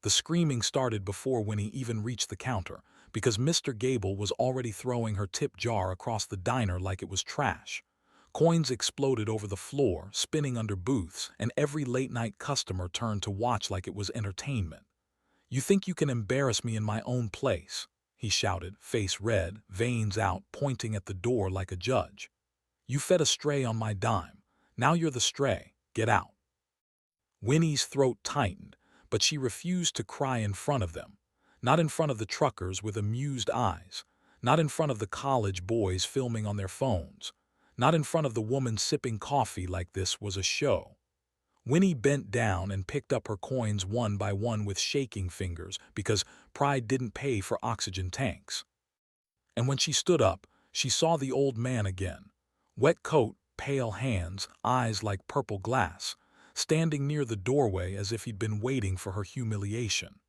The screaming started before Winnie even reached the counter, because Mr. Gable was already throwing her tip jar across the diner like it was trash. Coins exploded over the floor, spinning under booths, and every late-night customer turned to watch like it was entertainment. "You think you can embarrass me in my own place?" he shouted, face red, veins out, pointing at the door like a judge. "You fed a stray on my dime. Now you're the stray. Get out." Winnie's throat tightened, but she refused to cry in front of them. Not in front of the truckers with amused eyes. Not in front of the college boys filming on their phones. Not in front of the woman sipping coffee like this was a show. Winnie bent down and picked up her coins one by one with shaking fingers because pride didn't pay for oxygen tanks. And when she stood up, she saw the old man again. Wet coat, pale hands, eyes like purple glass, standing near the doorway as if he'd been waiting for her humiliation.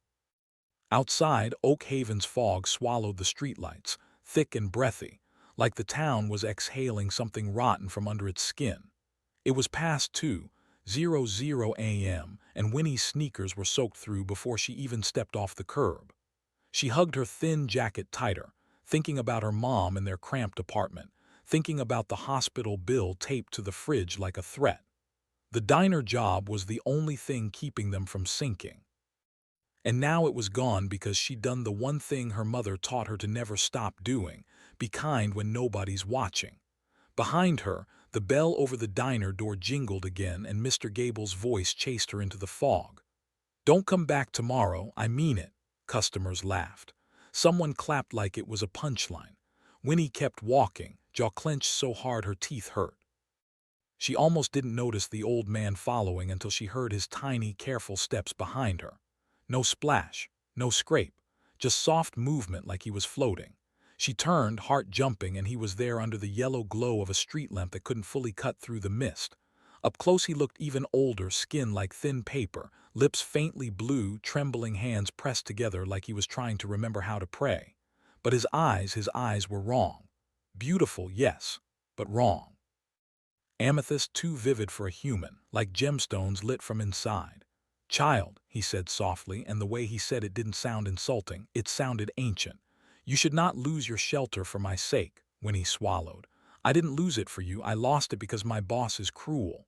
Outside, Oak Haven's fog swallowed the streetlights, thick and breathy, like the town was exhaling something rotten from under its skin. It was past 2:00 a.m., and Winnie's sneakers were soaked through before she even stepped off the curb. She hugged her thin jacket tighter, thinking about her mom in their cramped apartment, thinking about the hospital bill taped to the fridge like a threat. The diner job was the only thing keeping them from sinking. And now it was gone because she'd done the one thing her mother taught her to never stop doing: be kind when nobody's watching. Behind her, the bell over the diner door jingled again, and Mr. Gable's voice chased her into the fog. "Don't come back tomorrow, I mean it." Customers laughed. Someone clapped like it was a punchline. Winnie kept walking, jaw clenched so hard her teeth hurt. She almost didn't notice the old man following until she heard his tiny, careful steps behind her. No splash, no scrape, just soft movement like he was floating. She turned, heart jumping, and he was there under the yellow glow of a street lamp that couldn't fully cut through the mist. Up close he looked even older, skin like thin paper, lips faintly blue, trembling hands pressed together like he was trying to remember how to pray. But his eyes were wrong. Beautiful, yes, but wrong. Amethyst too vivid for a human, like gemstones lit from inside. "Child," he said softly, and the way he said it didn't sound insulting, it sounded ancient. "You should not lose your shelter for my sake," Winnie swallowed. "I didn't lose it for you, I lost it because my boss is cruel."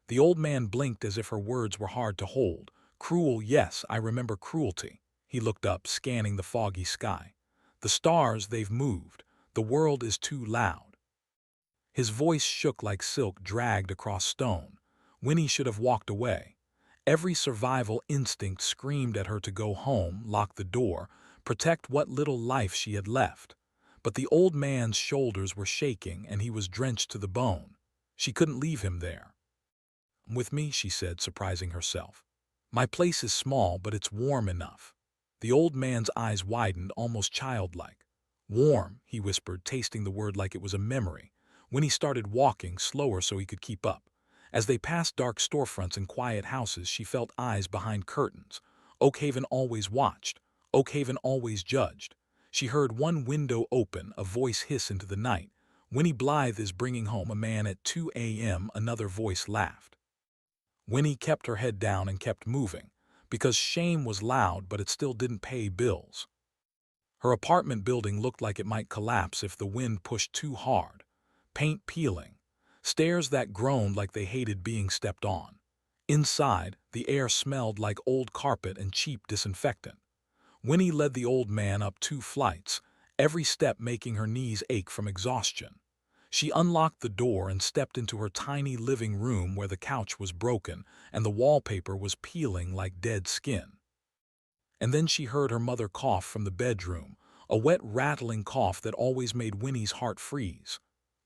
The old man blinked as if her words were hard to hold. "Cruel, yes, I remember cruelty." He looked up, scanning the foggy sky. "The stars, they've moved. The world is too loud." His voice shook like silk dragged across stone. Winnie should have walked away. Every survival instinct screamed at her to go home, lock the door, protect what little life she had left. But the old man's shoulders were shaking and he was drenched to the bone. She couldn't leave him there. "With me," she said, surprising herself. "My place is small, but it's warm enough." The old man's eyes widened, almost childlike. "Warm," he whispered, tasting the word like it was a memory. Winnie started walking, slower so he could keep up. As they passed dark storefronts and quiet houses, she felt eyes behind curtains. Oak Haven always watched. Oak Haven always judged. She heard one window open, a voice hiss into the night. "Winnie Blythe is bringing home a man at 2 a.m., another voice laughed. Winnie kept her head down and kept moving, because shame was loud, but it still didn't pay bills. Her apartment building looked like it might collapse if the wind pushed too hard. Paint peeling. Stairs that groaned like they hated being stepped on. Inside, the air smelled like old carpet and cheap disinfectant. Winnie led the old man up 2 flights, every step making her knees ache from exhaustion. She unlocked the door and stepped into her tiny living room where the couch was broken and the wallpaper was peeling like dead skin. And then she heard her mother cough from the bedroom, a wet, rattling cough that always made Winnie's heart freeze.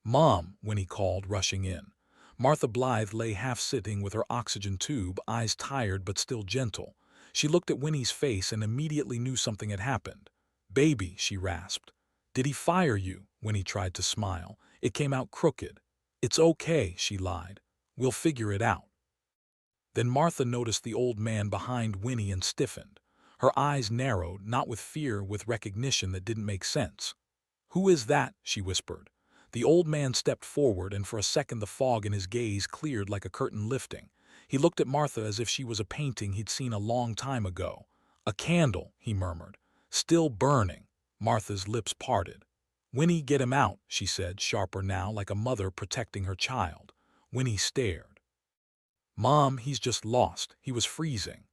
"Mom," Winnie called, rushing in. Martha Blythe lay half-sitting with her oxygen tube, eyes tired but still gentle. She looked at Winnie's face and immediately knew something had happened. "Baby," she rasped. "Did he fire you?" Winnie tried to smile. It came out crooked. "It's okay," she lied. "We'll figure it out." Then Martha noticed the old man behind Winnie and stiffened. Her eyes narrowed, not with fear, with recognition that didn't make sense. "Who is that?" she whispered. The old man stepped forward, and for a second the fog in his gaze cleared like a curtain lifting. He looked at Martha as if she was a painting he'd seen a long time ago. A candle, he murmured. Still burning. Martha's lips parted. Winnie, get him out, she said, sharper now, like a mother protecting her child. Winnie stared. Mom, he's just lost. He was freezing.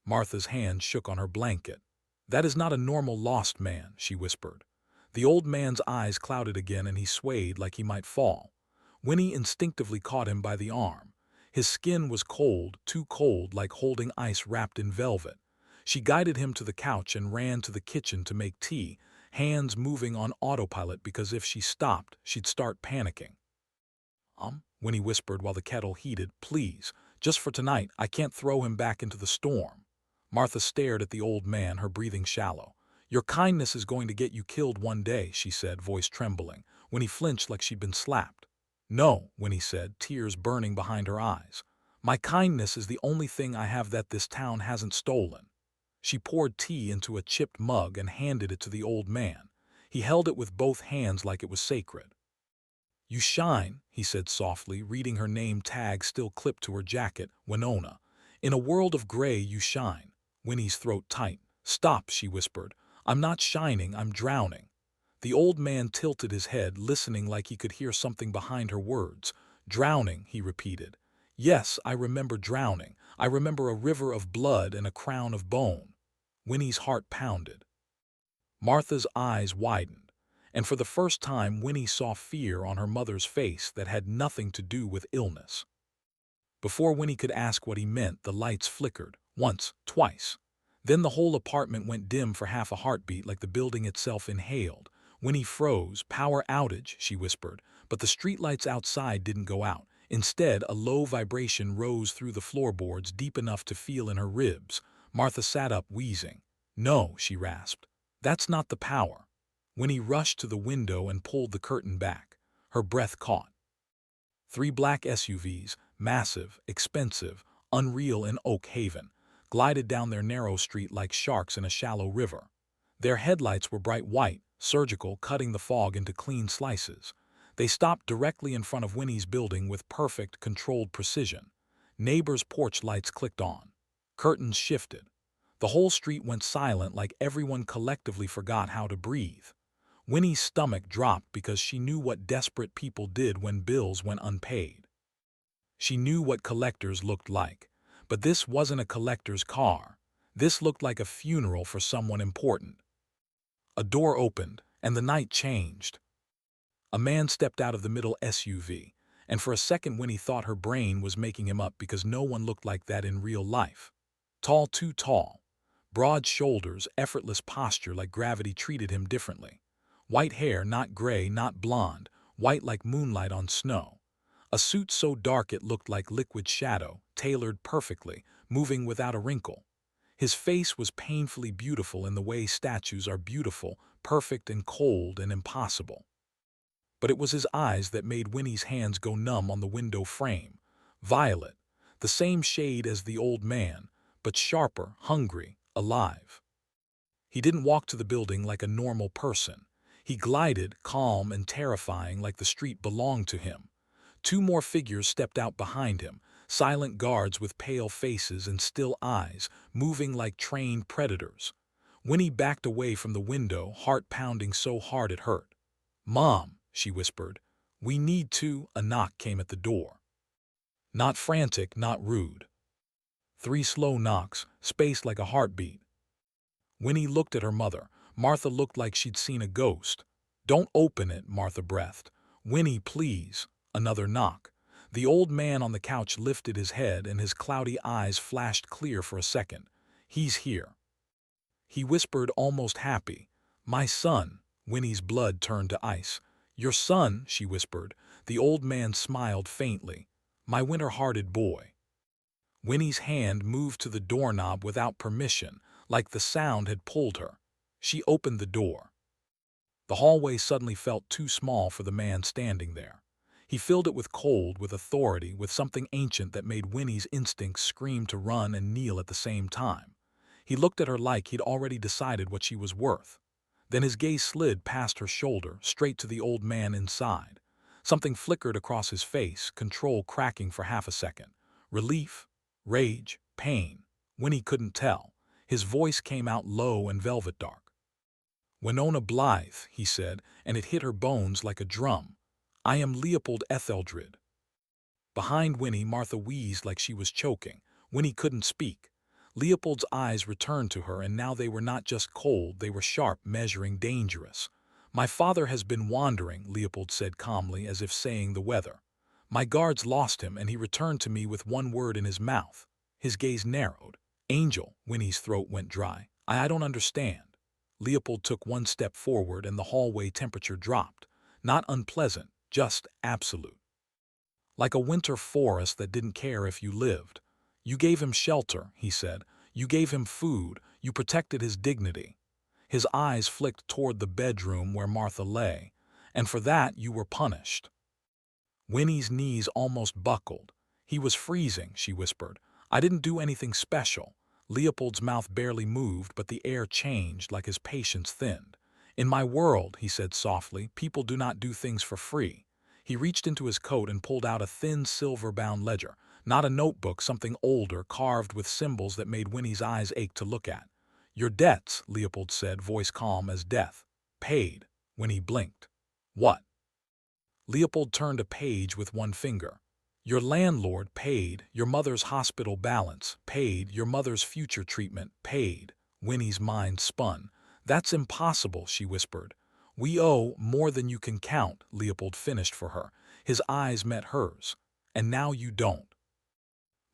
Martha's hand shook on her blanket. That is not a normal lost man, she whispered. The old man's eyes clouded again and he swayed like he might fall. Winnie instinctively caught him by the arm. His skin was cold, too cold, like holding ice wrapped in velvet. She guided him to the couch and ran to the kitchen to make tea, hands moving on autopilot because if she stopped, she'd start panicking. Winnie whispered while the kettle heated, please, just for tonight, I can't throw him back into the storm. Martha stared at the old man, her breathing shallow. Your kindness is going to get you killed one day, she said, voice trembling. Winnie flinched like she'd been slapped. No, Winnie said, tears burning behind her eyes. My kindness is the only thing I have that this town hasn't stolen. She poured tea into a chipped mug and handed it to the old man. He held it with both hands like it was sacred. You shine, he said softly, reading her name tag still clipped to her jacket, Winona. In a world of gray, you shine. Winnie's throat tight. Stop, she whispered. I'm not shining, I'm drowning. The old man tilted his head, listening like he could hear something behind her words. Drowning, he repeated. Yes, I remember drowning. I remember a river of blood and a crown of bone. Winnie's heart pounded. Martha's eyes widened. And for the first time Winnie saw fear on her mother's face that had nothing to do with illness. Before Winnie could ask what he meant, the lights flickered, once, twice. Then the whole apartment went dim for half a heartbeat like the building itself inhaled. Winnie froze. Power outage, she whispered, but the streetlights outside didn't go out. Instead, a low vibration rose through the floorboards deep enough to feel in her ribs. Martha sat up, wheezing. No, she rasped. That's not the power. Winnie rushed to the window and pulled the curtain back. Her breath caught. 3 black SUVs, massive, expensive, unreal in Oak Haven, glided down their narrow street like sharks in a shallow river. Their headlights were bright white, surgical, cutting the fog into clean slices. They stopped directly in front of Winnie's building with perfect, controlled precision. Neighbors' porch lights clicked on. Curtains shifted. The whole street went silent like everyone collectively forgot how to breathe. Winnie's stomach dropped because she knew what desperate people did when bills went unpaid. She knew what collectors looked like. But this wasn't a collector's car. This looked like a funeral for someone important. A door opened, and the night changed. A man stepped out of the middle SUV, and for a second Winnie thought her brain was making him up because no one looked like that in real life. Tall, too tall. Broad shoulders, effortless posture like gravity treated him differently. White hair, not gray, not blonde, white like moonlight on snow. A suit so dark it looked like liquid shadow, tailored perfectly, moving without a wrinkle. His face was painfully beautiful in the way statues are beautiful, perfect and cold and impossible. But it was his eyes that made Winnie's hands go numb on the window frame. Violet, the same shade as the old man, but sharper, hungry, alive. He didn't walk to the building like a normal person. He glided, calm and terrifying, like the street belonged to him. 2 more figures stepped out behind him, silent guards with pale faces and still eyes, moving like trained predators. Winnie backed away from the window, heart pounding so hard it hurt. Mom, she whispered, we need to. A knock came at the door. Not frantic, not rude. 3 slow knocks, spaced like a heartbeat. Winnie looked at her mother. Martha looked like she'd seen a ghost. Don't open it, Martha breathed. Winnie, please. Another knock. The old man on the couch lifted his head and his cloudy eyes flashed clear for a second. He's here. He whispered, almost happy. My son. Winnie's blood turned to ice. Your son, she whispered. The old man smiled faintly. My winter-hearted boy. Winnie's hand moved to the doorknob without permission, like the sound had pulled her. She opened the door. The hallway suddenly felt too small for the man standing there. He filled it with cold, with authority, with something ancient that made Winnie's instincts scream to run and kneel at the same time. He looked at her like he'd already decided what she was worth. Then his gaze slid past her shoulder, straight to the old man inside. Something flickered across his face, control cracking for half a second. Relief, rage, pain. Winnie couldn't tell. His voice came out low and velvet dark. "Winona Blythe," he said, and it hit her bones like a drum. "I am Leopold Etheldred." Behind Winnie, Martha wheezed like she was choking. Winnie couldn't speak. Leopold's eyes returned to her, and now they were not just cold, they were sharp, measuring, dangerous. "My father has been wandering," Leopold said calmly, as if saying the weather. "My guards lost him, and he returned to me with one word in his mouth." His gaze narrowed. "Angel." Winnie's throat went dry. I don't understand." Leopold took one step forward, and the hallway temperature dropped. Not unpleasant, just absolute. Like a winter forest that didn't care if you lived. "You gave him shelter," he said. "You gave him food. You protected his dignity." His eyes flicked toward the bedroom where Martha lay. "And for that you were punished." Winnie's knees almost buckled. "He was freezing," she whispered. "I didn't do anything special." Leopold's mouth barely moved, but the air changed, like his patience thinned. "In my world," he said softly, "people do not do things for free." He reached into his coat and pulled out a thin silver-bound ledger. Not a notebook, something older, carved with symbols that made Winnie's eyes ache to look at. "Your debts," Leopold said, voice calm as death. "Paid." Winnie blinked. "What?" Leopold turned a page with one finger. "Your landlord paid, your mother's hospital balance paid, your mother's future treatment paid." Winnie's mind spun. "That's impossible," she whispered. "We owe more than you can count," Leopold finished for her. His eyes met hers. "And now you don't."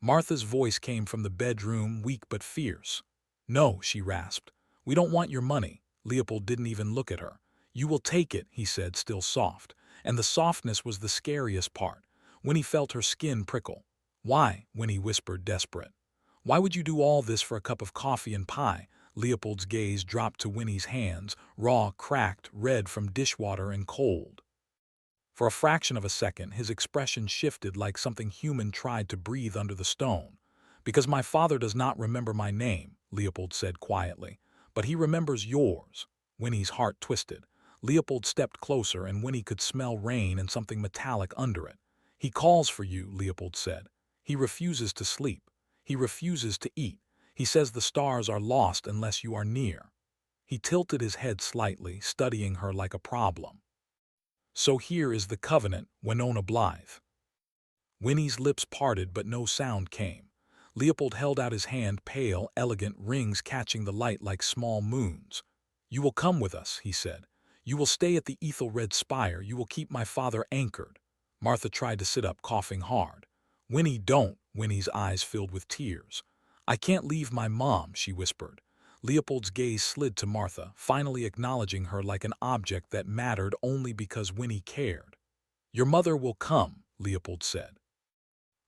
Martha's voice came from the bedroom, weak but fierce. "No," she rasped. "We don't want your money." Leopold didn't even look at her. "You will take it," he said, still soft. And the softness was the scariest part. Winnie felt her skin prickle. "Why?" Winnie whispered, desperate. "Why would you do all this for a cup of coffee and pie?" Leopold's gaze dropped to Winnie's hands, raw, cracked, red from dishwater and cold. For a fraction of a second, his expression shifted like something human tried to breathe under the stone. "Because my father does not remember my name," Leopold said quietly. "But he remembers yours." Winnie's heart twisted. Leopold stepped closer, and Winnie could smell rain and something metallic under it. "He calls for you," Leopold said. "He refuses to sleep. He refuses to eat. He says the stars are lost unless you are near." He tilted his head slightly, studying her like a problem. "So here is the covenant, Winona Blythe." Winnie's lips parted, but no sound came. Leopold held out his hand, pale, elegant, rings catching the light like small moons. "You will come with us," he said. "You will stay at the Ethel-Red Spire. You will keep my father anchored." Martha tried to sit up, coughing hard. "Winnie, don't." Winnie's eyes filled with tears. "I can't leave my mom," she whispered. Leopold's gaze slid to Martha, finally acknowledging her like an object that mattered only because Winnie cared. "Your mother will come," Leopold said.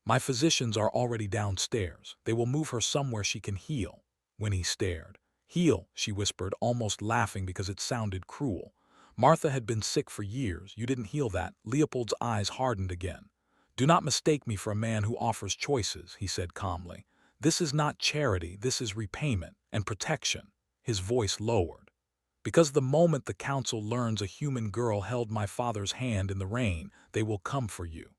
"My physicians are already downstairs. They will move her somewhere she can heal." Winnie stared. "Heal," she whispered, almost laughing because it sounded cruel. "Martha had been sick for years. You didn't heal that." Leopold's eyes hardened again. "Do not mistake me for a man who offers choices," he said calmly. "This is not charity, this is repayment and protection." His voice lowered. "Because the moment the council learns a human girl held my father's hand in the rain, they will come for you."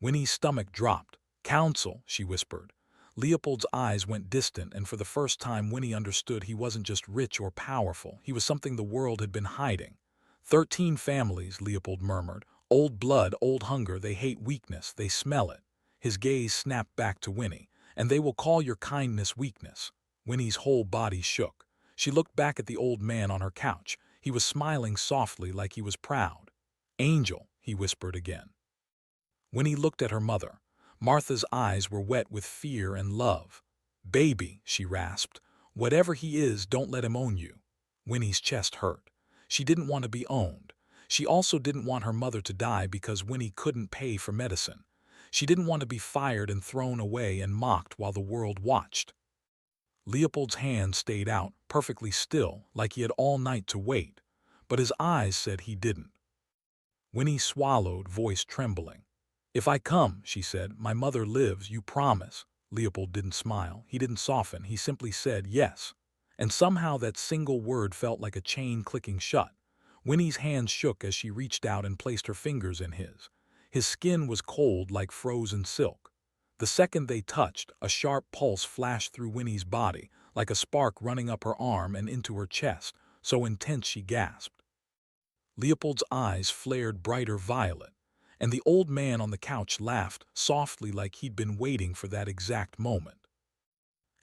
Winnie's stomach dropped. "Council," she whispered. Leopold's eyes went distant, and for the first time Winnie understood he wasn't just rich or powerful. He was something the world had been hiding. 13 families, Leopold murmured. Old blood, old hunger, they hate weakness, they smell it." His gaze snapped back to Winnie. "And they will call your kindness weakness." Winnie's whole body shook. She looked back at the old man on her couch. He was smiling softly, like he was proud. "Angel," he whispered again. Winnie looked at her mother. Martha's eyes were wet with fear and love. "Baby," she rasped. "Whatever he is, don't let him own you." Winnie's chest hurt. She didn't want to be owned. She also didn't want her mother to die because Winnie couldn't pay for medicine. She didn't want to be fired and thrown away and mocked while the world watched. Leopold's hand stayed out, perfectly still, like he had all night to wait. But his eyes said he didn't. Winnie swallowed, voice trembling. "If I come," she said, "my mother lives, you promise." Leopold didn't smile. He didn't soften. He simply said yes. And somehow that single word felt like a chain clicking shut. Winnie's hands shook as she reached out and placed her fingers in his. His skin was cold like frozen silk. The second they touched, a sharp pulse flashed through Winnie's body, like a spark running up her arm and into her chest, so intense she gasped. Leopold's eyes flared brighter violet, and the old man on the couch laughed softly like he'd been waiting for that exact moment.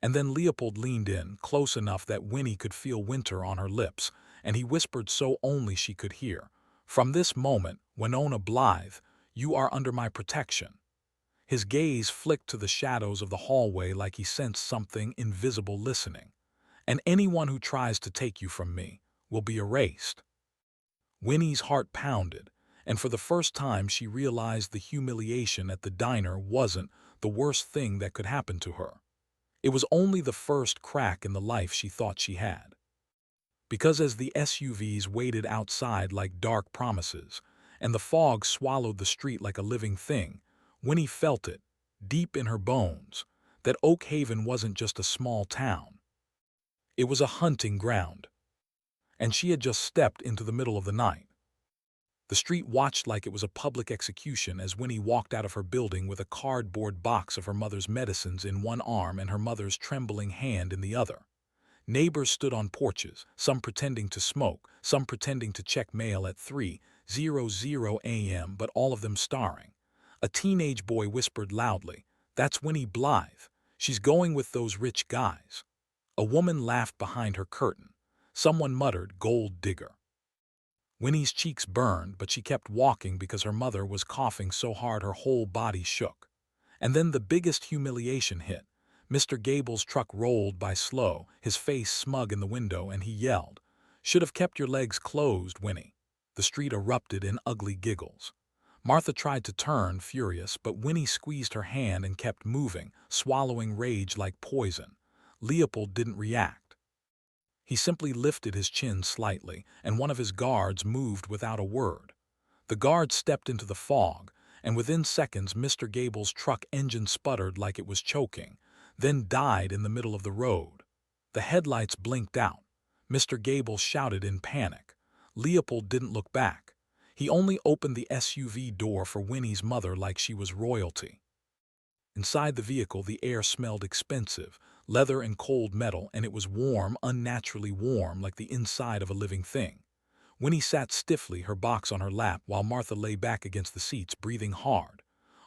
And then Leopold leaned in, close enough that Winnie could feel winter on her lips, and he whispered so only she could hear, "From this moment, Winona Blythe, you are under my protection." His gaze flicked to the shadows of the hallway like he sensed something invisible listening. "And anyone who tries to take you from me will be erased." Winnie's heart pounded, and for the first time she realized the humiliation at the diner wasn't the worst thing that could happen to her. It was only the first crack in the life she thought she had. Because as the SUVs waited outside like dark promises, and the fog swallowed the street like a living thing, Winnie felt it, deep in her bones, that Oak Haven wasn't just a small town. It was a hunting ground, and she had just stepped into the middle of the night. The street watched like it was a public execution as Winnie walked out of her building with a cardboard box of her mother's medicines in one arm and her mother's trembling hand in the other. Neighbors stood on porches, some pretending to smoke, some pretending to check mail at 3:00 a.m., but all of them starring. A teenage boy whispered loudly, "That's Winnie Blythe. She's going with those rich guys." A woman laughed behind her curtain. Someone muttered, "Gold digger." Winnie's cheeks burned, but she kept walking because her mother was coughing so hard her whole body shook. And then the biggest humiliation hit. Mr. Gable's truck rolled by slow, his face smug in the window, and he yelled, "Should have kept your legs closed, Winnie." The street erupted in ugly giggles. Martha tried to turn, furious, but Winnie squeezed her hand and kept moving, swallowing rage like poison. Leopold didn't react. He simply lifted his chin slightly, and one of his guards moved without a word. The guard stepped into the fog, and within seconds Mr. Gable's truck engine sputtered like it was choking, then died in the middle of the road. The headlights blinked out. Mr. Gable shouted in panic. Leopold didn't look back. He only opened the SUV door for Winnie's mother like she was royalty. Inside the vehicle, the air smelled expensive, leather and cold metal, and it was warm, unnaturally warm, like the inside of a living thing. Winnie sat stiffly, her box on her lap, while Martha lay back against the seats, breathing hard.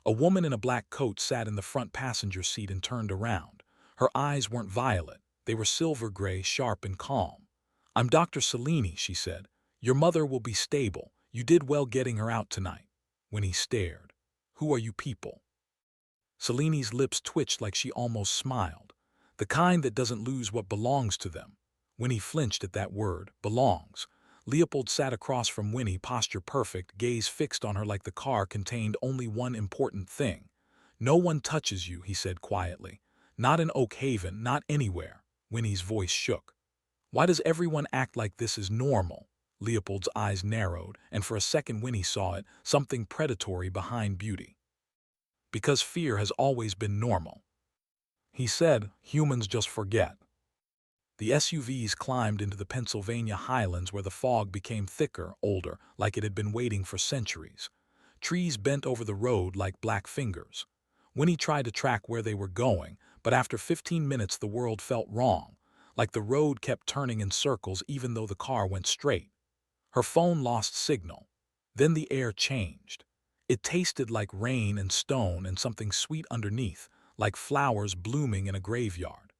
A woman in a black coat sat in the front passenger seat and turned around. Her eyes weren't violet. They were silver gray, sharp and calm. "I'm Dr. Cellini," she said. "Your mother will be stable. You did well getting her out tonight." Winnie stared. "Who are you people?" Cellini's lips twitched like she almost smiled. "The kind that doesn't lose what belongs to them." Winnie flinched at that word, belongs. Leopold sat across from Winnie, posture perfect, gaze fixed on her like the car contained only one important thing. "No one touches you," he said quietly. "Not in Oak Haven, not anywhere." Winnie's voice shook. "Why does everyone act like this is normal?" Leopold's eyes narrowed, and for a second Winnie saw it, something predatory behind beauty. "Because fear has always been normal." He said, "Humans just forget." The SUVs climbed into the Pennsylvania highlands where the fog became thicker, older, like it had been waiting for centuries. Trees bent over the road like black fingers. Winnie tried to track where they were going, but after 15 minutes the world felt wrong, like the road kept turning in circles even though the car went straight. Her phone lost signal. Then the air changed. It tasted like rain and stone and something sweet underneath, like flowers blooming in a graveyard.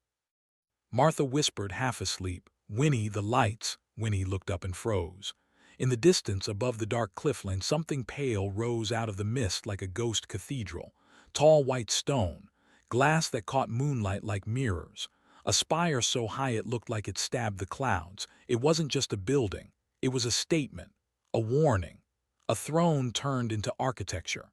Martha whispered, half asleep, "Winnie, the lights." Winnie looked up and froze. In the distance, above the dark cliffline, something pale rose out of the mist like a ghost cathedral. Tall white stone, glass that caught moonlight like mirrors. A spire so high it looked like it stabbed the clouds. It wasn't just a building. It was a statement, a warning. A throne turned into architecture.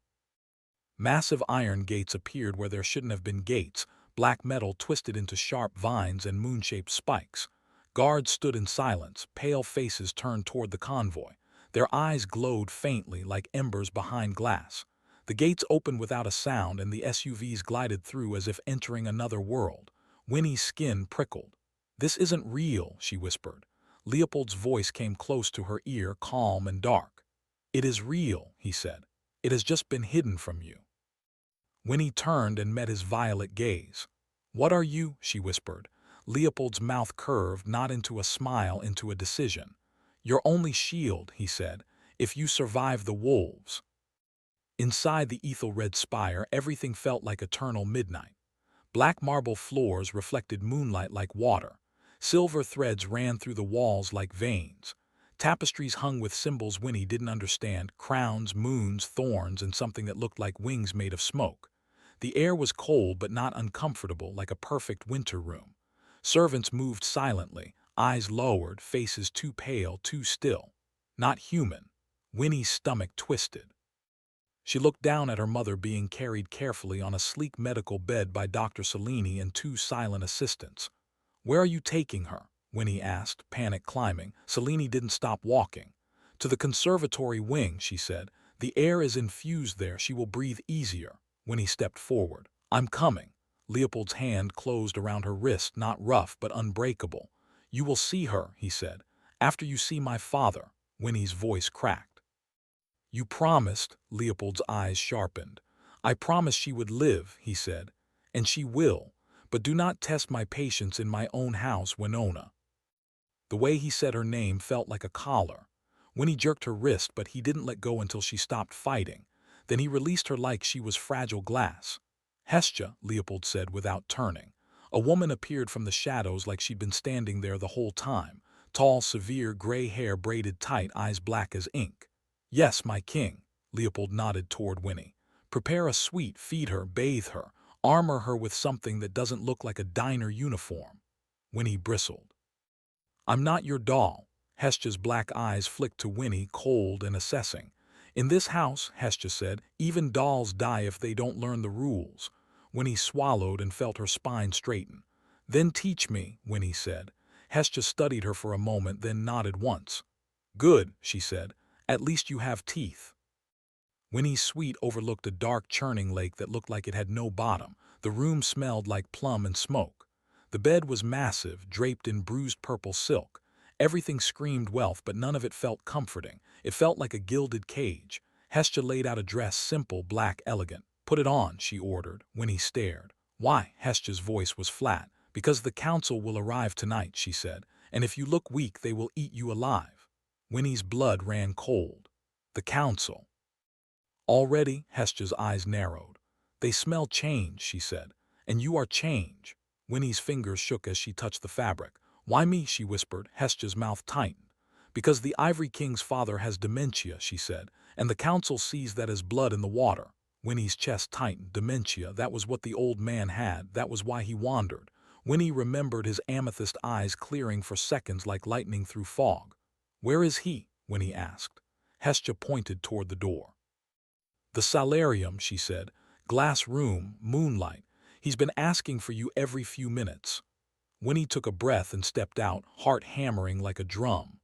Massive iron gates appeared where there shouldn't have been gates, black metal twisted into sharp vines and moon-shaped spikes. Guards stood in silence, pale faces turned toward the convoy. Their eyes glowed faintly like embers behind glass. The gates opened without a sound and the SUVs glided through as if entering another world. Winnie's skin prickled. "This isn't real," she whispered. Leopold's voice came close to her ear, calm and dark. "It is real," he said. "It has just been hidden from you." Winnie turned and met his violet gaze. "What are you?" she whispered. Leopold's mouth curved, not into a smile, into a decision. "Your only shield," he said, "if you survive the wolves." Inside the ethyl-red spire, everything felt like eternal midnight. Black marble floors reflected moonlight like water. Silver threads ran through the walls like veins. Tapestries hung with symbols Winnie didn't understand: crowns, moons, thorns, and something that looked like wings made of smoke. The air was cold but not uncomfortable, like a perfect winter room. Servants moved silently, eyes lowered, faces too pale, too still. Not human. Winnie's stomach twisted. She looked down at her mother being carried carefully on a sleek medical bed by Dr. Cellini and two silent assistants. "Where are you taking her?" Winnie asked, panic climbing. Cellini didn't stop walking. "To the conservatory wing," she said. "The air is infused there. She will breathe easier." Winnie stepped forward. "I'm coming." Leopold's hand closed around her wrist, not rough but unbreakable. "You will see her," he said. "After you see my father." Winnie's voice cracked. "You promised." Leopold's eyes sharpened. "I promised she would live," he said. "And she will. But do not test my patience in my own house, Winona." The way he said her name felt like a collar. Winnie jerked her wrist, but he didn't let go until she stopped fighting. Then he released her like she was fragile glass. "Hestia," Leopold said without turning. A woman appeared from the shadows like she'd been standing there the whole time. Tall, severe, gray hair braided tight, eyes black as ink. "Yes, my king." Leopold nodded toward Winnie. "Prepare a suite, feed her, bathe her, armor her with something that doesn't look like a diner uniform." Winnie bristled. "I'm not your doll." Hestia's black eyes flicked to Winnie, cold and assessing. "In this house," Hestia said, "even dolls die if they don't learn the rules." Winnie swallowed and felt her spine straighten. "Then teach me," Winnie said. Hestia studied her for a moment, then nodded once. "Good," she said. "At least you have teeth." Winnie's suite overlooked a dark, churning lake that looked like it had no bottom. The room smelled like plum and smoke. The bed was massive, draped in bruised purple silk. Everything screamed wealth, but none of it felt comforting. It felt like a gilded cage. Hestia laid out a dress, simple, black, elegant. "Put it on," she ordered. Winnie stared. "Why?" Hestia's voice was flat. "Because the council will arrive tonight," she said. "And if you look weak, they will eat you alive." Winnie's blood ran cold. The council. Already, Hestia's eyes narrowed. "They smell change," she said. "And you are change." Winnie's fingers shook as she touched the fabric. "Why me?" she whispered. Hestia's mouth tightened. "Because the Ivory King's father has dementia," she said, "and the council sees that as blood in the water." Winnie's chest tightened. Dementia, that was what the old man had. That was why he wandered. Winnie remembered his amethyst eyes clearing for seconds like lightning through fog. "Where is he?" Winnie asked. Hestia pointed toward the door. "The solarium," she said. "Glass room, moonlight. He's been asking for you every few minutes." Winnie took a breath and stepped out, heart hammering like a drum.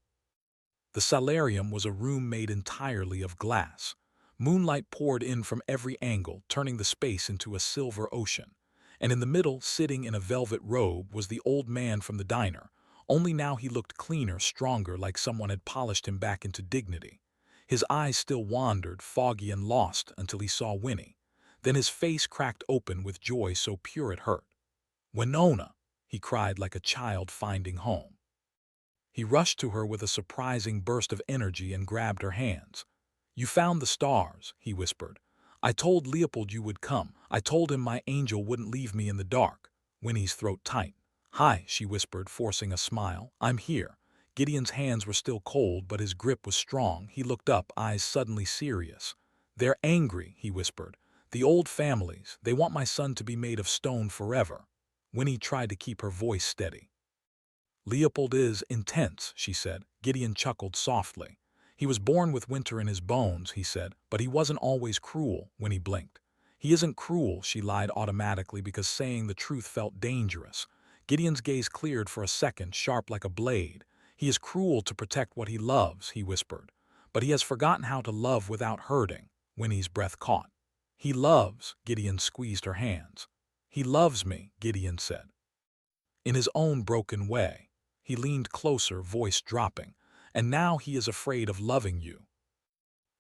The solarium was a room made entirely of glass. Moonlight poured in from every angle, turning the space into a silver ocean. And in the middle, sitting in a velvet robe, was the old man from the diner. Only now he looked cleaner, stronger, like someone had polished him back into dignity. His eyes still wandered, foggy and lost, until he saw Winnie. Then his face cracked open with joy so pure it hurt. "Winona!" he cried like a child finding home. He rushed to her with a surprising burst of energy and grabbed her hands. "You found the stars," he whispered. "I told Leopold you would come. I told him my angel wouldn't leave me in the dark." Winnie's throat tightened. "Hi," she whispered, forcing a smile. "I'm here." Gideon's hands were still cold, but his grip was strong. He looked up, eyes suddenly serious. "They're angry," he whispered. "The old families, they want my son to be made of stone forever." Winnie tried to keep her voice steady. "Leopold is intense," she said. Gideon chuckled softly. "He was born with winter in his bones," he said, "but he wasn't always cruel." Winnie blinked. "He isn't cruel," she lied automatically because saying the truth felt dangerous. Gideon's gaze cleared for a second, sharp like a blade. "He is cruel to protect what he loves," he whispered. "But he has forgotten how to love without hurting." Winnie's breath caught. "He loves," Gideon squeezed her hands. "He loves me," Gideon said. "In his own broken way." He leaned closer, voice dropping. "And now he is afraid of loving you."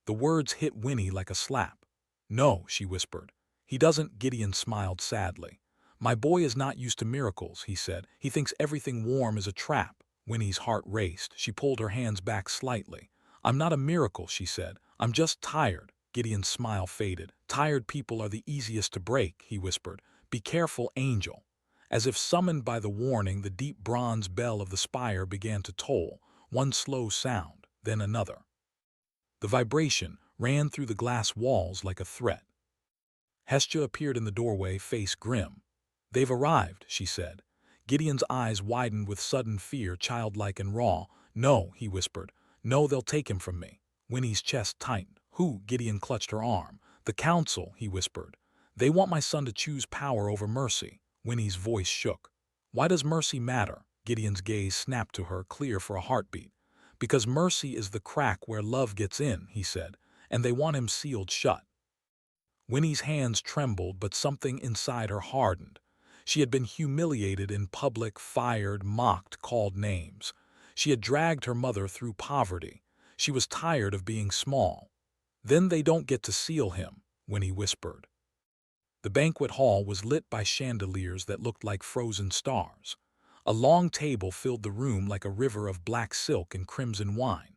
The words hit Winnie like a slap. "No," she whispered. "He doesn't." Gideon smiled sadly. My boy is not used to miracles, he said. He thinks everything warm is a trap. Winnie's heart raced. She pulled her hands back slightly. I'm not a miracle, she said. I'm just tired. Gideon's smile faded. Tired people are the easiest to break, he whispered. Be careful, Angel. As if summoned by the warning, the deep bronze bell of the spire began to toll, one slow sound, then another. The vibration ran through the glass walls like a threat. Hestia appeared in the doorway, face grim. They've arrived, she said. Gideon's eyes widened with sudden fear, childlike and raw. No, he whispered. No, they'll take him from me. Winnie's chest tightened. Who? Gideon clutched her arm. The council, he whispered. They want my son to choose power over mercy. Winnie's voice shook. Why does mercy matter? Gideon's gaze snapped to her, clear for a heartbeat. Because mercy is the crack where love gets in, he said, and they want him sealed shut. Winnie's hands trembled, but something inside her hardened. She had been humiliated in public, fired, mocked, called names. She had dragged her mother through poverty. She was tired of being small. Then they don't get to seal him, Winnie whispered. The banquet hall was lit by chandeliers that looked like frozen stars. A long table filled the room like a river of black silk and crimson wine.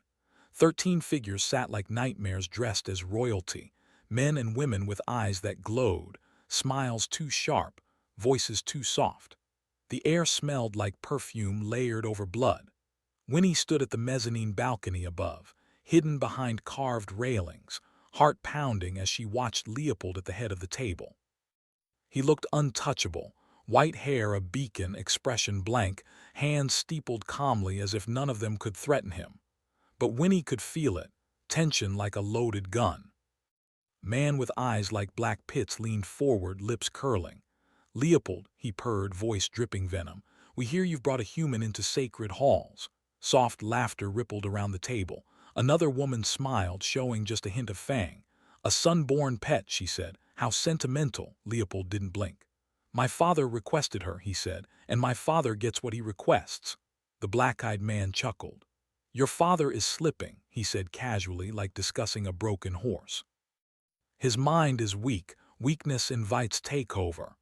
13 figures sat like nightmares dressed as royalty, men and women with eyes that glowed, smiles too sharp, voices too soft. The air smelled like perfume layered over blood. Winnie stood at the mezzanine balcony above, hidden behind carved railings, heart pounding as she watched Leopold at the head of the table. He looked untouchable, white hair a beacon, expression blank, hands steepled calmly as if none of them could threaten him. But Winnie could feel it, tension like a loaded gun. Man with eyes like black pits leaned forward, lips curling. Leopold, he purred, voice dripping venom, we hear you've brought a human into sacred halls. Soft laughter rippled around the table. Another woman smiled, showing just a hint of fang. A son-born pet, she said. How sentimental. Leopold didn't blink. My father requested her, he said, and my father gets what he requests. The black-eyed man chuckled. Your father is slipping, he said casually, like discussing a broken horse. His mind is weak. Weakness invites takeover.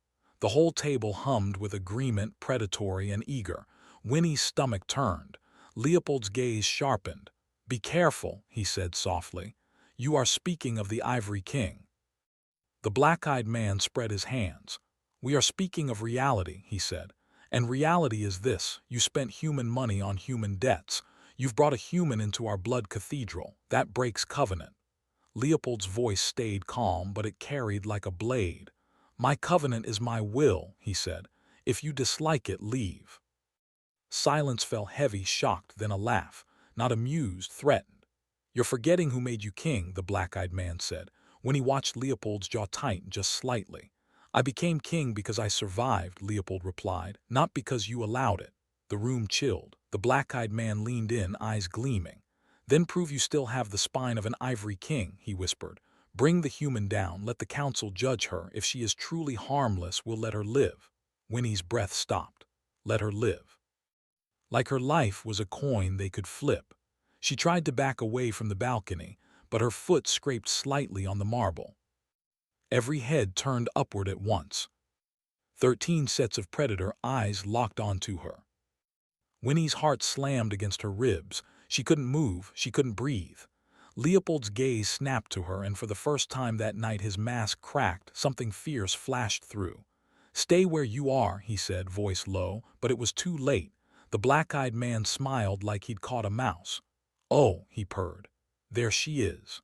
The whole table hummed with agreement, predatory and eager. Winnie's stomach turned. Leopold's gaze sharpened. Be careful, he said softly. You are speaking of the Ivory King. The black-eyed man spread his hands. We are speaking of reality, he said. And reality is this. You spent human money on human debts. You've brought a human into our blood cathedral. That breaks covenant. Leopold's voice stayed calm, but it carried like a blade. My covenant is my will, he said. If you dislike it, leave. Silence fell heavy, shocked, then a laugh. Not amused, threatened. You're forgetting who made you king, the black-eyed man said, when he watched Leopold's jaw tighten just slightly. I became king because I survived, Leopold replied, not because you allowed it. The room chilled. The black-eyed man leaned in, eyes gleaming. Then prove you still have the spine of an ivory king, he whispered. Bring the human down, let the council judge her. If she is truly harmless, we'll let her live. Winnie's breath stopped. Let her live. Like her life was a coin they could flip. She tried to back away from the balcony, but her foot scraped slightly on the marble. Every head turned upward at once. 13 sets of predator eyes locked onto her. Winnie's heart slammed against her ribs. She couldn't move, she couldn't breathe. Leopold's gaze snapped to her, and for the first time that night his mask cracked, something fierce flashed through. Stay where you are, he said, voice low, but it was too late. The black-eyed man smiled like he'd caught a mouse. Oh, he purred. There she is.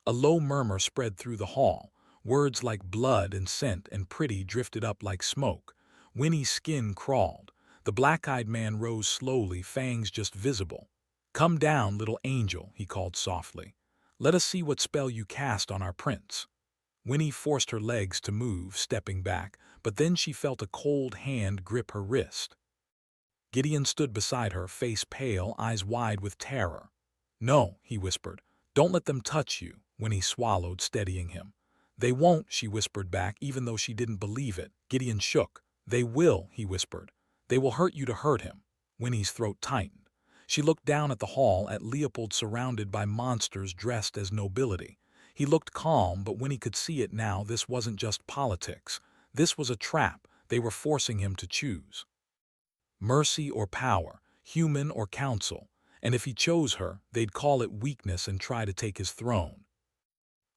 A low murmur spread through the hall. Words like blood and scent and pretty drifted up like smoke. Winnie's skin crawled. The black-eyed man rose slowly, fangs just visible. Come down, little angel, he called softly. Let us see what spell you cast on our prince. Winnie forced her legs to move, stepping back, but then she felt a cold hand grip her wrist. Gideon stood beside her, face pale, eyes wide with terror. No, he whispered. Don't let them touch you, Winnie swallowed, steadying him. They won't, she whispered back, even though she didn't believe it. Gideon shook. They will, he whispered. They will hurt you to hurt him. Winnie's throat tightened. She looked down at the hall, at Leopold surrounded by monsters dressed as nobility. He looked calm, but Winnie could see it now. This wasn't just politics. This was a trap. They were forcing him to choose. Mercy or power, human or counsel, and if he chose her, they'd call it weakness and try to take his throne.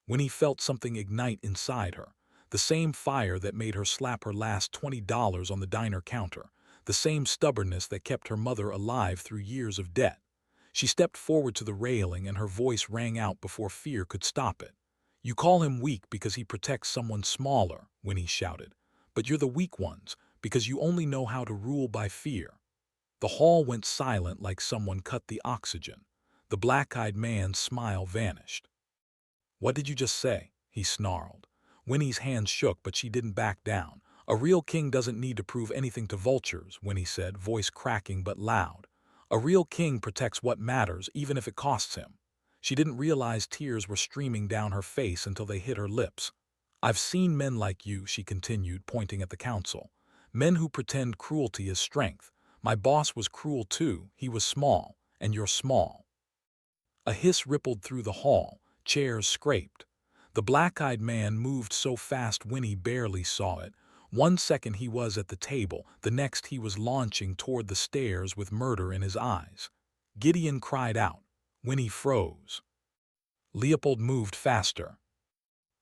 When he felt something ignite inside her, the same fire that made her slap her last $20 on the diner counter, the same stubbornness that kept her mother alive through years of debt, she stepped forward to the railing and her voice rang out before fear could stop it. "You call him weak because he protects someone smaller," Winnie shouted. "But you're the weak ones, because you only know how to rule by fear." The hall went silent like someone cut the oxygen. The black-eyed man's smile vanished. "What did you just say?" he snarled. Winnie's hands shook, but she didn't back down. "A real king doesn't need to prove anything to vultures," Winnie said, voice cracking but loud. "A real king protects what matters, even if it costs him." She didn't realize tears were streaming down her face until they hit her lips. "I've seen men like you," she continued, pointing at the council. "Men who pretend cruelty is strength. My boss was cruel too. He was small, and you're small." A hiss rippled through the hall. Chairs scraped. The black-eyed man moved so fast Winnie barely saw it. One second he was at the table, the next he was launching toward the stairs with murder in his eyes. Gideon cried out. Winnie froze. Leopold moved faster.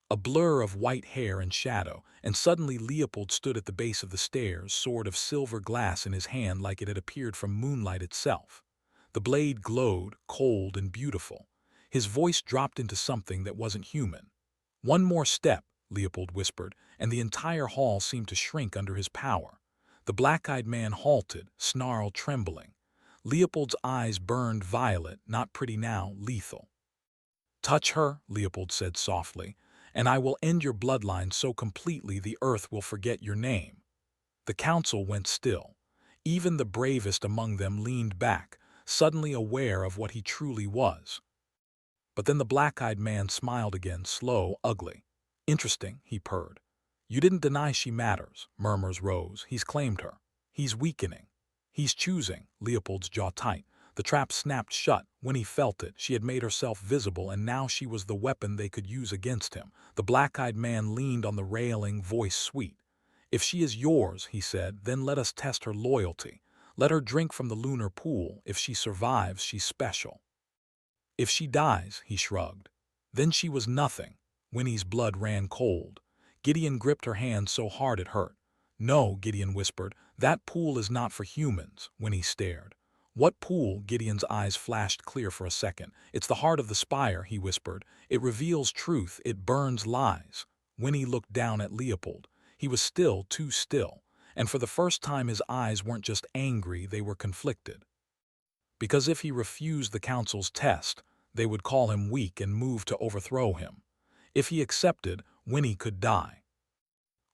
A blur of white hair and shadow, and suddenly Leopold stood at the base of the stairs, sword of silver glass in his hand like it had appeared from moonlight itself. The blade glowed, cold and beautiful. His voice dropped into something that wasn't human. "One more step," Leopold whispered, and the entire hall seemed to shrink under his power. The black-eyed man halted, snarl trembling. Leopold's eyes burned violet, not pretty now, lethal. "Touch her," Leopold said softly, "and I will end your bloodline so completely the earth will forget your name." The council went still. Even the bravest among them leaned back, suddenly aware of what he truly was. But then the black-eyed man smiled again, slow, ugly. "Interesting," he purred. "You didn't deny she matters." Murmurs rose. "He's claimed her. He's weakening. He's choosing." Leopold's jaw tight. The trap snapped shut. When he felt it, she had made herself visible, and now she was the weapon they could use against him. The black-eyed man leaned on the railing, voice sweet. "If she is yours," he said, "then let us test her loyalty. Let her drink from the lunar pool. If she survives, she's special. If she dies," he shrugged. "Then she was nothing." Winnie's blood ran cold. Gideon gripped her hand so hard it hurt. "No," Gideon whispered, "that pool is not for humans." Winnie stared. "What pool?" Gideon's eyes flashed clear for a second. "It's the heart of the spire," he whispered. "It reveals truth, it burns lies." Winnie looked down at Leopold. He was still, too still, and for the first time his eyes weren't just angry, they were conflicted. Because if he refused the council's test, they would call him weak and move to overthrow him. If he accepted, Winnie could die.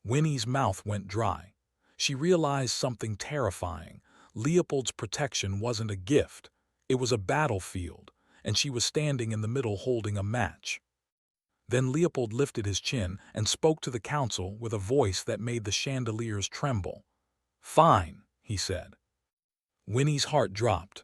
Winnie's mouth went dry. She realized something terrifying. Leopold's protection wasn't a gift. It was a battlefield, and she was standing in the middle holding a match. Then Leopold lifted his chin and spoke to the council with a voice that made the chandeliers tremble. "Fine," he said. Winnie's heart dropped.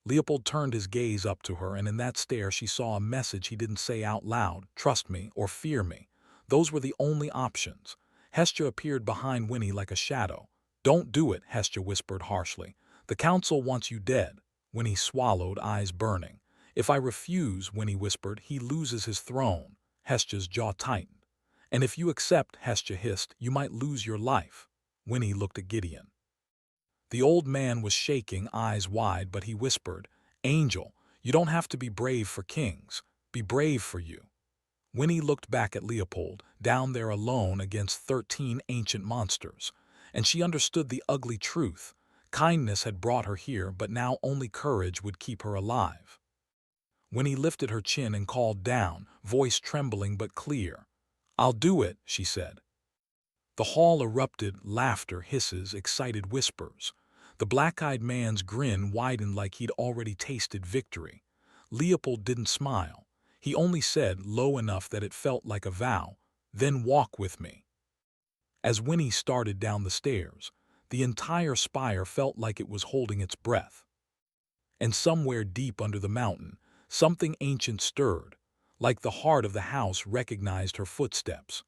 Leopold turned his gaze up to her, and in that stare she saw a message he didn't say out loud: trust me or fear me. Those were the only options. Hestia appeared behind Winnie like a shadow. "Don't do it," Hestia whispered harshly. "The council wants you dead." Winnie swallowed, eyes burning. "If I refuse," Winnie whispered, "he loses his throne." Hestia's jaw tightened. "And if you accept," Hestia hissed, "you might lose your life." Winnie looked at Gideon. The old man was shaking, eyes wide, but he whispered, "Angel, you don't have to be brave for kings. Be brave for you." Winnie looked back at Leopold, down there alone against 13 ancient monsters, and she understood the ugly truth. Kindness had brought her here, but now only courage would keep her alive. Winnie lifted her chin and called down, voice trembling but clear. "I'll do it," she said. The hall erupted, laughter, hisses, excited whispers. The black-eyed man's grin widened like he'd already tasted victory. Leopold didn't smile. He only said, low enough that it felt like a vow, "Then walk with me." As Winnie started down the stairs, the entire spire felt like it was holding its breath. And somewhere deep under the mountain, something ancient stirred, like the heart of the house recognized her footsteps.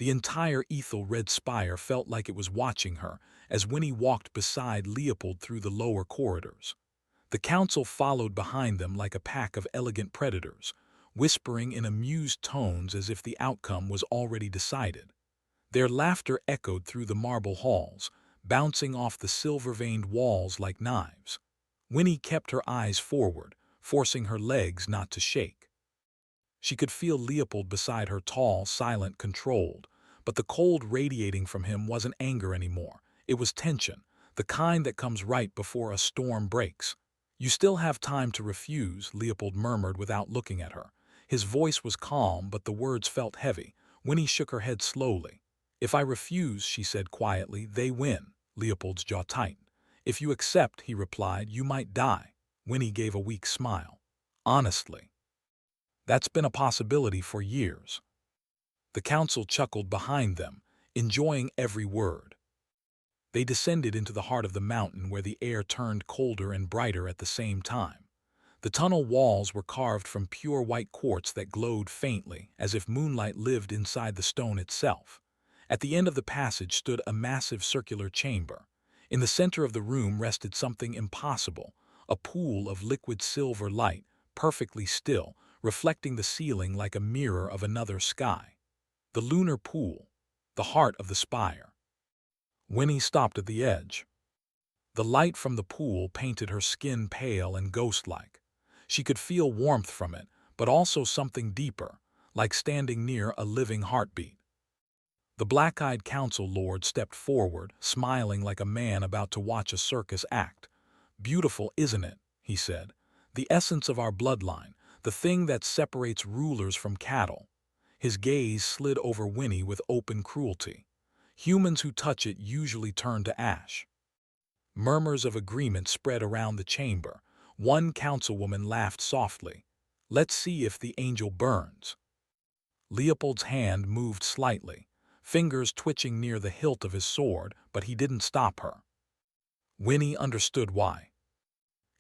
The entire ethel red spire felt like it was watching her as Winnie walked beside Leopold through the lower corridors. The council followed behind them like a pack of elegant predators, whispering in amused tones as if the outcome was already decided. Their laughter echoed through the marble halls, bouncing off the silver-veined walls like knives. Winnie kept her eyes forward, forcing her legs not to shake. She could feel Leopold beside her, tall, silent, controlled, but the cold radiating from him wasn't anger anymore. It was tension, the kind that comes right before a storm breaks. "You still have time to refuse," Leopold murmured without looking at her. His voice was calm, but the words felt heavy. Winnie shook her head slowly. "If I refuse," she said quietly, "they win." Leopold's jaw tightened. "If you accept," he replied, "you might die." Winnie gave a weak smile. "Honestly, that's been a possibility for years." The council chuckled behind them, enjoying every word. They descended into the heart of the mountain where the air turned colder and brighter at the same time. The tunnel walls were carved from pure white quartz that glowed faintly, as if moonlight lived inside the stone itself. At the end of the passage stood a massive circular chamber. In the center of the room rested something impossible, a pool of liquid silver light, perfectly still, reflecting the ceiling like a mirror of another sky. The lunar pool, the heart of the spire. Winnie stopped at the edge. The light from the pool painted her skin pale and ghost-like. She could feel warmth from it, but also something deeper, like standing near a living heartbeat. The black-eyed council lord stepped forward, smiling like a man about to watch a circus act. "Beautiful, isn't it?" he said. "The essence of our bloodline, the thing that separates rulers from cattle." His gaze slid over Winnie with open cruelty. "Humans who touch it usually turn to ash." Murmurs of agreement spread around the chamber. One councilwoman laughed softly. "Let's see if the angel burns." Leopold's hand moved slightly, fingers twitching near the hilt of his sword, but he didn't stop her. Winnie understood why.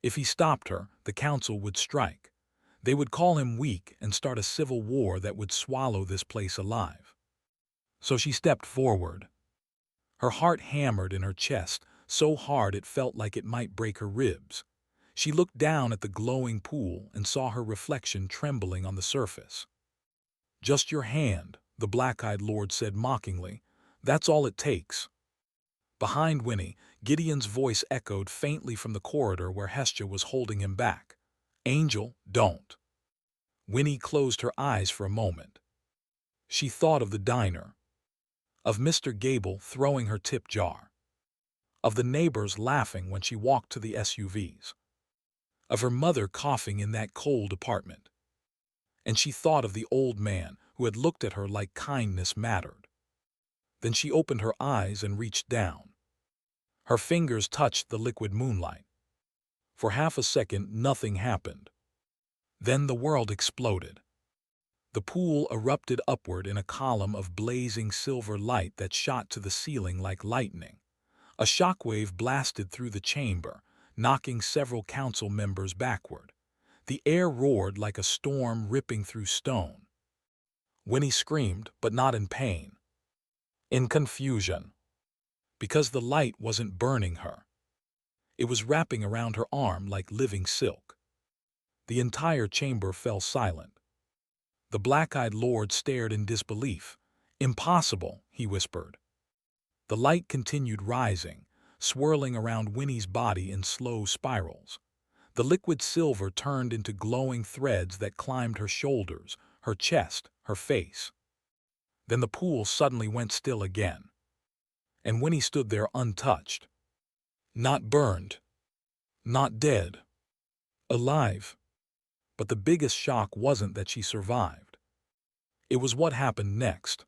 If he stopped her, the council would strike. They would call him weak and start a civil war that would swallow this place alive. So she stepped forward. Her heart hammered in her chest, so hard it felt like it might break her ribs. She looked down at the glowing pool and saw her reflection trembling on the surface. "Just your hand," the black-eyed lord said mockingly. "That's all it takes." Behind Winnie, Gideon's voice echoed faintly from the corridor where Hestia was holding him back. "Angel, don't." Winnie closed her eyes for a moment. She thought of the diner, of Mr. Gable throwing her tip jar, of the neighbors laughing when she walked to the SUVs, of her mother coughing in that cold apartment. And she thought of the old man who had looked at her like kindness mattered. Then she opened her eyes and reached down. Her fingers touched the liquid moonlight. For half a second, nothing happened. Then the world exploded. The pool erupted upward in a column of blazing silver light that shot to the ceiling like lightning. A shockwave blasted through the chamber, knocking several council members backward. The air roared like a storm ripping through stone. Winnie screamed, but not in pain. In confusion. Because the light wasn't burning her. It was wrapping around her arm like living silk. The entire chamber fell silent. The black-eyed lord stared in disbelief. "Impossible," he whispered. The light continued rising, swirling around Winnie's body in slow spirals. The liquid silver turned into glowing threads that climbed her shoulders, her chest, her face. Then the pool suddenly went still again. And Winnie stood there untouched. Not burned. Not dead. Alive. But the biggest shock wasn't that she survived. It was what happened next.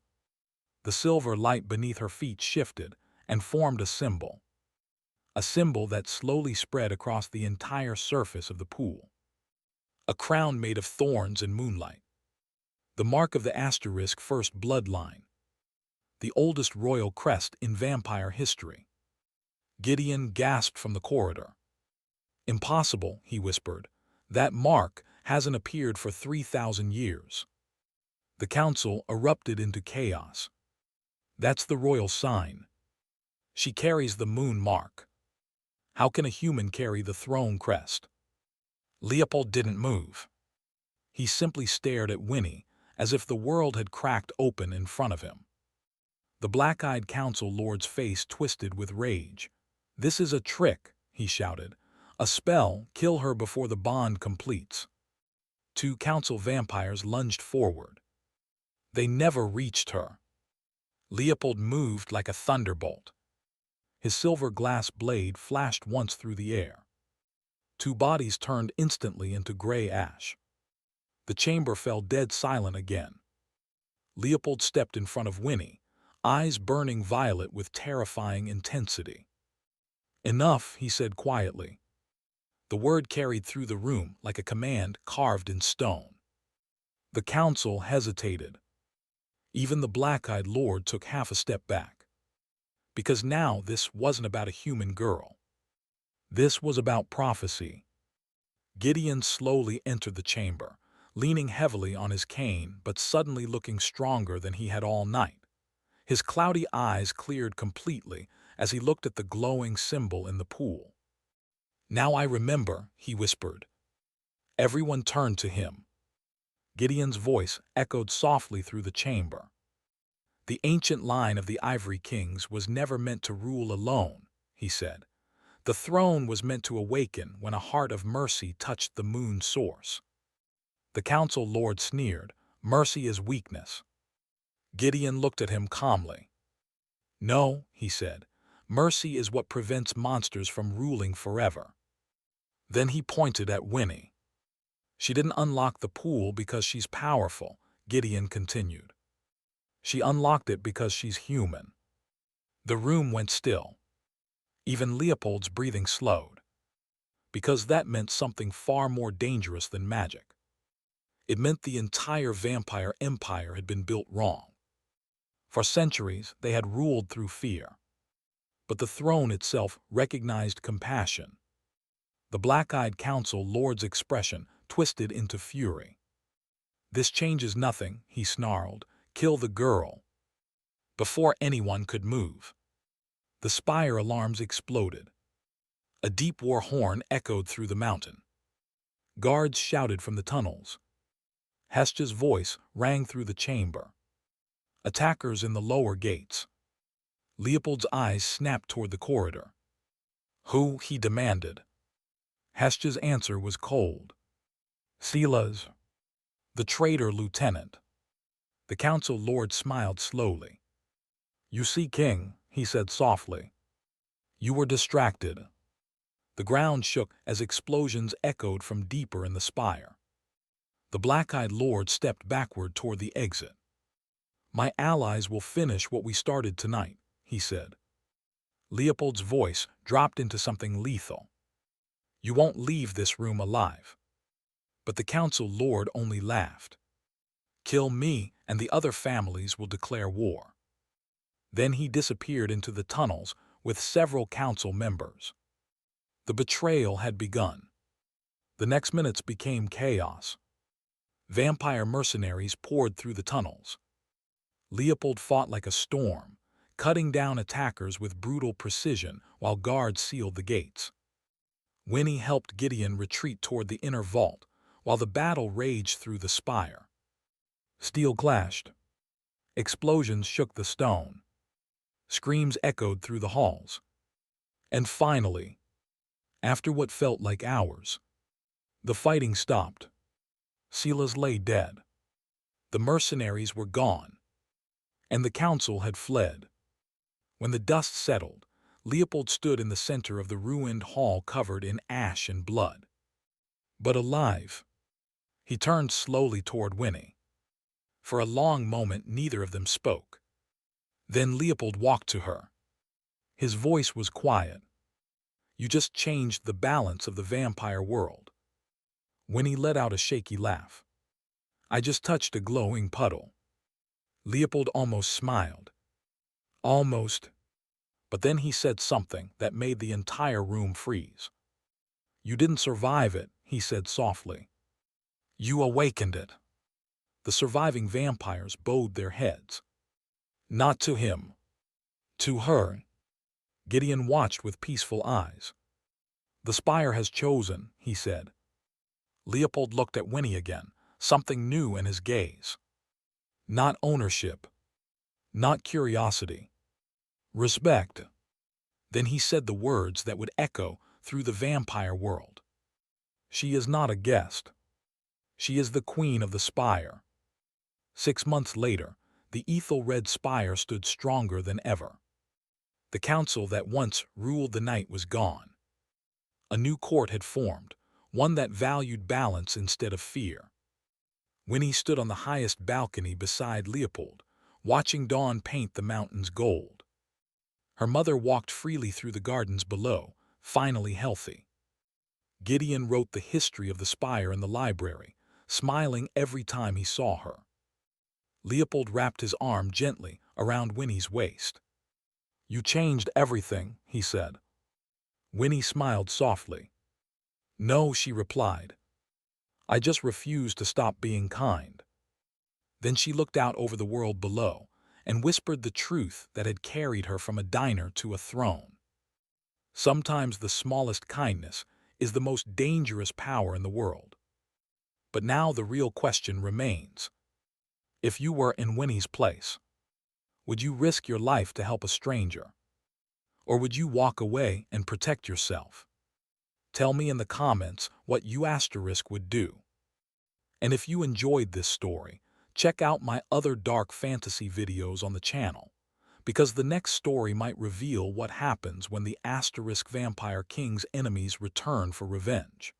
The silver light beneath her feet shifted and formed a symbol. A symbol that slowly spread across the entire surface of the pool. A crown made of thorns and moonlight. The mark of the asterisk first bloodline. The oldest royal crest in vampire history. Gideon gasped from the corridor. "Impossible," he whispered. "That mark hasn't appeared for 3,000 years." The council erupted into chaos. That's the royal sign. She carries the moon mark. How can a human carry the throne crest? Leopold didn't move. He simply stared at Winnie, as if the world had cracked open in front of him. The black-eyed council lord's face twisted with rage. "This is a trick," he shouted. "A spell, kill her before the bond completes." Two council vampires lunged forward. They never reached her. Leopold moved like a thunderbolt. His silver glass blade flashed once through the air. Two bodies turned instantly into gray ash. The chamber fell dead silent again. Leopold stepped in front of Winnie, eyes burning violet with terrifying intensity. "Enough," he said quietly. The word carried through the room like a command carved in stone. The council hesitated. Even the black-eyed lord took half a step back. Because now this wasn't about a human girl. This was about prophecy. Gideon slowly entered the chamber, leaning heavily on his cane but suddenly looking stronger than he had all night. His cloudy eyes cleared completely as he looked at the glowing symbol in the pool. "Now I remember," he whispered. Everyone turned to him. Gideon's voice echoed softly through the chamber. "The ancient line of the Ivory Kings was never meant to rule alone," he said. "The throne was meant to awaken when a heart of mercy touched the moon's source." The council lord sneered. "Mercy is weakness." Gideon looked at him calmly. "No," he said. "Mercy is what prevents monsters from ruling forever." Then he pointed at Winnie. "She didn't unlock the pool because she's powerful," Gideon continued. "She unlocked it because she's human." The room went still. Even Leopold's breathing slowed. Because that meant something far more dangerous than magic. It meant the entire vampire empire had been built wrong. For centuries, they had ruled through fear. But the throne itself recognized compassion. The black-eyed council lord's expression twisted into fury. "This changes nothing," he snarled. "Kill the girl." Before anyone could move, the spire alarms exploded. A deep war horn echoed through the mountain. Guards shouted from the tunnels. Hestja's voice rang through the chamber. Attackers in the lower gates. Leopold's eyes snapped toward the corridor. "Who?" he demanded. Hestja's answer was cold. "Silas, the traitor lieutenant." The council lord smiled slowly. "You see, King," he said softly. "You were distracted." The ground shook as explosions echoed from deeper in the spire. The black-eyed lord stepped backward toward the exit. "My allies will finish what we started tonight," he said. Leopold's voice dropped into something lethal. "You won't leave this room alive." But the council lord only laughed. "Kill me, and the other families will declare war." Then he disappeared into the tunnels with several council members. The betrayal had begun. The next minutes became chaos. Vampire mercenaries poured through the tunnels. Leopold fought like a storm, cutting down attackers with brutal precision while guards sealed the gates. Winnie helped Gideon retreat toward the inner vault, while the battle raged through the spire. Steel clashed. Explosions shook the stone. Screams echoed through the halls. And finally, after what felt like hours, the fighting stopped. Silas lay dead. The mercenaries were gone, and the council had fled. When the dust settled, Leopold stood in the center of the ruined hall covered in ash and blood. But alive. He turned slowly toward Winnie. For a long moment, neither of them spoke. Then Leopold walked to her. His voice was quiet. "You just changed the balance of the vampire world." Winnie let out a shaky laugh. "I just touched a glowing puddle." Leopold almost smiled. Almost. But then he said something that made the entire room freeze. "You didn't survive it," he said softly. "You awakened it." The surviving vampires bowed their heads. Not to him. To her. Gideon watched with peaceful eyes. The spire has chosen, he said. Leopold looked at Winnie again, something new in his gaze. Not ownership. Not curiosity. Respect. Then he said the words that would echo through the vampire world. She is not a guest. She is the queen of the spire. 6 months later, the ethel-red spire stood stronger than ever. The council that once ruled the night was gone. A new court had formed, one that valued balance instead of fear. Winnie stood on the highest balcony beside Leopold, watching dawn paint the mountains gold. Her mother walked freely through the gardens below, finally healthy. Gideon wrote the history of the spire in the library, smiling every time he saw her. Leopold wrapped his arm gently around Winnie's waist. You changed everything, he said. Winnie smiled softly. No, she replied. I just refused to stop being kind. Then she looked out over the world below and whispered the truth that had carried her from a diner to a throne. Sometimes the smallest kindness is the most dangerous power in the world. But now the real question remains. If you were in Winnie's place, would you risk your life to help a stranger? Or would you walk away and protect yourself? Tell me in the comments what you would do. And if you enjoyed this story, check out my other dark fantasy videos on the channel, because the next story might reveal what happens when the Vampire King's enemies return for revenge.